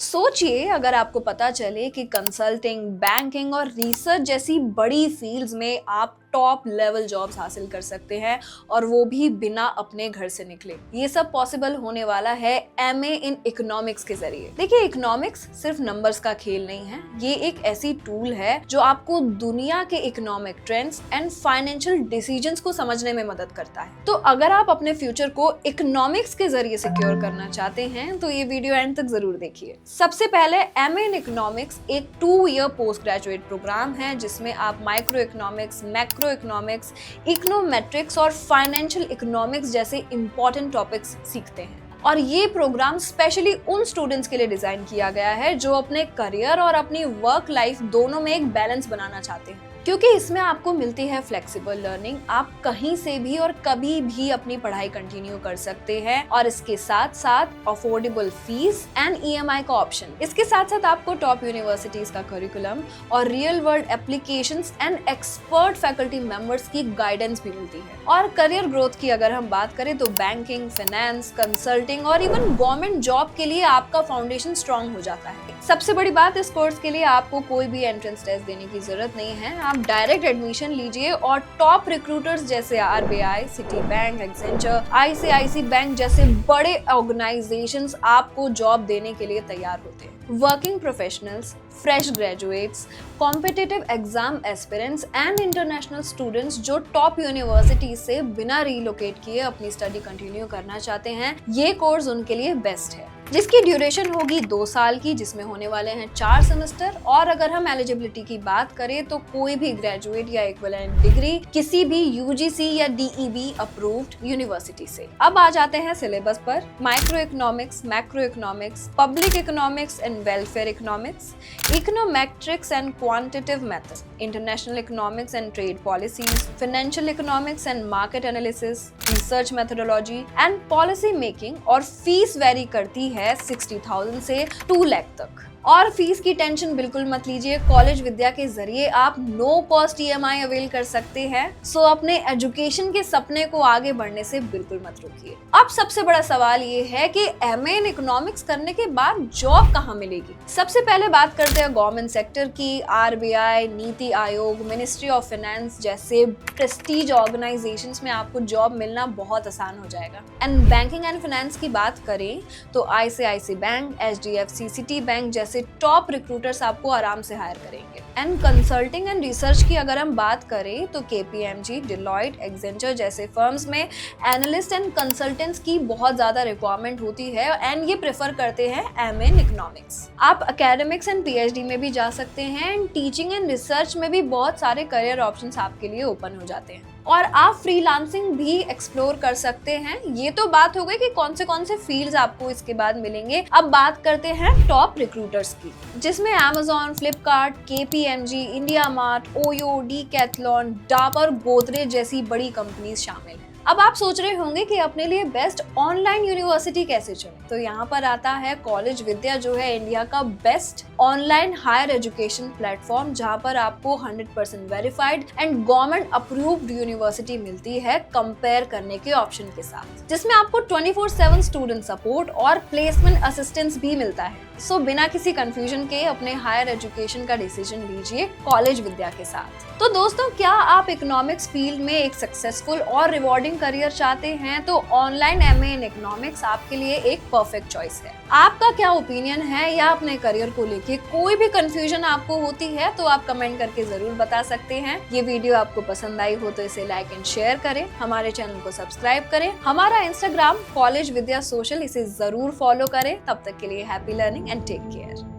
सोचिए अगर आपको पता चले कि कंसल्टिंग, बैंकिंग और रिसर्च जैसी बड़ी फील्ड्स में आप टॉप लेवल जॉब्स हासिल कर सकते हैं और वो भी बिना अपने घर से निकले। ये सब पॉसिबल होने वाला है एमए इन इकोनॉमिक्स के जरिए। देखिए, इकोनॉमिक्स सिर्फ नंबर्स का खेल नहीं है, ये एक ऐसी टूल है जो आपको दुनिया के economic trends and financial decisions को समझने में मदद करता है। तो अगर आप अपने फ्यूचर को इकोनॉमिक्स के जरिए सिक्योर करना चाहते हैं तो ये वीडियो एंड तक जरूर देखिए। सबसे पहले एमए इन इकोनॉमिक्स एक 2 ईयर पोस्ट ग्रेजुएट प्रोग्राम है जिसमें आप micro economics, macro economics, econometrics और फाइनेंशियल इकोनॉमिक्स जैसे इंपॉर्टेंट टॉपिक्स सीखते हैं। और ये प्रोग्राम स्पेशली उन स्टूडेंट्स के लिए डिजाइन किया गया है जो अपने करियर और अपनी वर्क लाइफ दोनों में एक बैलेंस बनाना चाहते हैं, क्योंकि इसमें आपको मिलती है फ्लेक्सिबल लर्निंग। आप कहीं से भी और कभी भी अपनी पढ़ाई कंटिन्यू कर सकते हैं और इसके साथ साथ अफोर्डेबल फीस एंड ईएमआई का ऑप्शन। इसके साथ साथ आपको टॉप यूनिवर्सिटीज का करिकुलम और real world applications and expert faculty members की गाइडेंस भी मिलती है। और करियर ग्रोथ की अगर हम बात करें तो बैंकिंग, फाइनेंस, कंसल्टिंग और इवन गवर्नमेंट जॉब के लिए आपका फाउंडेशन स्ट्रॉन्ग हो जाता है। सबसे बड़ी बात, इस कोर्स के लिए आपको कोई भी एंट्रेंस टेस्ट देने की जरूरत नहीं है। आप डायरेक्ट एडमिशन लीजिए और टॉप रिक्रूटर्स जैसे RBI, Citibank, Accenture, ICICI bank जैसे बड़े ऑर्गेनाइजेशंस आपको जॉब देने के लिए तैयार होते हैं। Working professionals, fresh graduates, competitive exam aspirants and international students जो टॉप यूनिवर्सिटी से बिना रिलोकेट किए अपनी स्टडी कंटिन्यू करना चाहते हैं, ये कोर्स उनके लिए बेस्ट है, जिसकी ड्यूरेशन होगी 2 साल की, जिसमें होने वाले हैं 4 सेमेस्टर। और अगर हम एलिजिबिलिटी की बात करें तो कोई भी ग्रेजुएट या इक्विवेलेंट डिग्री किसी भी यूजीसी या डीईबी अप्रूव्ड यूनिवर्सिटी से। अब आ जाते हैं सिलेबस पर। Micro economics, macro economics, public economics and welfare economics, econometrics and quantitative methods, international economics and trade policies, financial economics and market analysis, research methodology and policy making. और fees very करती है 60,000 से 2 लाख तक। और fees की tension बिल्कुल मत लीजिए, कॉलेज विद्या के जरिए आप नो कॉस्ट ईएमआई अवेल कर सकते हैं। सो अपने एजुकेशन के सपने को आगे बढ़ने से बिल्कुल मत रुकिए। अब सबसे बड़ा सवाल ये है कि एमए इन इकोनॉमिक्स करने के बाद जॉब कहाँ मिलेगी। सबसे पहले बात करते हैं गवर्नमेंट सेक्टर की। RBI, NITI Aayog, ministry of finance जैसे प्रेस्टीज ऑर्गेनाइजेशंस में आपको जॉब मिलना बहुत आसान हो जाएगा। एंड बैंकिंग एंड फाइनेंस की बात करें तो ICICI bank, HDFC, Citibank जैसे टॉप रिक्रूटर्स आपको आराम से हायर करेंगे। एंड कंसल्टिंग एंड रिसर्च की अगर हम बात करें तो केपीएमजी, डिलॉयट, एक्सेंचर जैसे फर्म्स में एनालिस्ट एंड कंसल्टेंट्स की बहुत ज्यादा रिक्वायरमेंट होती है एंड ये प्रेफर करते हैं एमए इन इकोनॉमिक्स। आप एकेडमिक्स एंड पीएचडी में भी जा सकते हैं एंड टीचिंग एंड रिसर्च में भी बहुत सारे करियर ऑप्शंस आपके लिए ओपन हो जाते हैं। और आप फ्रीलांसिंग भी एक्सप्लोर कर सकते हैं। ये तो बात हो गई कि कौन से फील्ड्स आपको इसके बाद मिलेंगे। अब बात करते हैं टॉप रिक्रूटर्स की, जिसमें Amazon, Flipkart, KPMG, India mart, OYO, Decathlon, Dabur, Godrej जैसी बड़ी कंपनीज शामिल हैं। अब आप सोच रहे होंगे कि अपने लिए बेस्ट ऑनलाइन यूनिवर्सिटी कैसे चुने, तो यहाँ पर आता है कॉलेज विद्या, जो है इंडिया का best online higher education platform, जहाँ पर आपको 100% verified and government approved university मिलती है कंपेयर करने के ऑप्शन के साथ, जिसमें आपको 24/7 स्टूडेंट सपोर्ट और प्लेसमेंट असिस्टेंस भी मिलता है। सो बिना किसी कंफ्यूजन के अपने हायर एजुकेशन का डिसीजन लीजिए कॉलेज विद्या के साथ। तो दोस्तों, क्या आप इकोनॉमिक्स फील्ड में एक सक्सेसफुल और रिवॉर्डिंग करियर चाहते हैं तो ऑनलाइन एमए इन इकोनॉमिक्स आपके लिए एक परफेक्ट चॉइस है। आपका क्या ओपिनियन है या अपने करियर को लेके कोई भी कंफ्यूजन आपको होती है तो आप कमेंट करके जरूर बता सकते हैं। ये वीडियो आपको पसंद आई हो तो इसे लाइक एंड शेयर करें, हमारे चैनल को सब्सक्राइब करें, हमारा इंस्टाग्राम कॉलेज विद्या सोशल इसे जरूर फॉलो करें। तब तक के लिए happy learning and take care.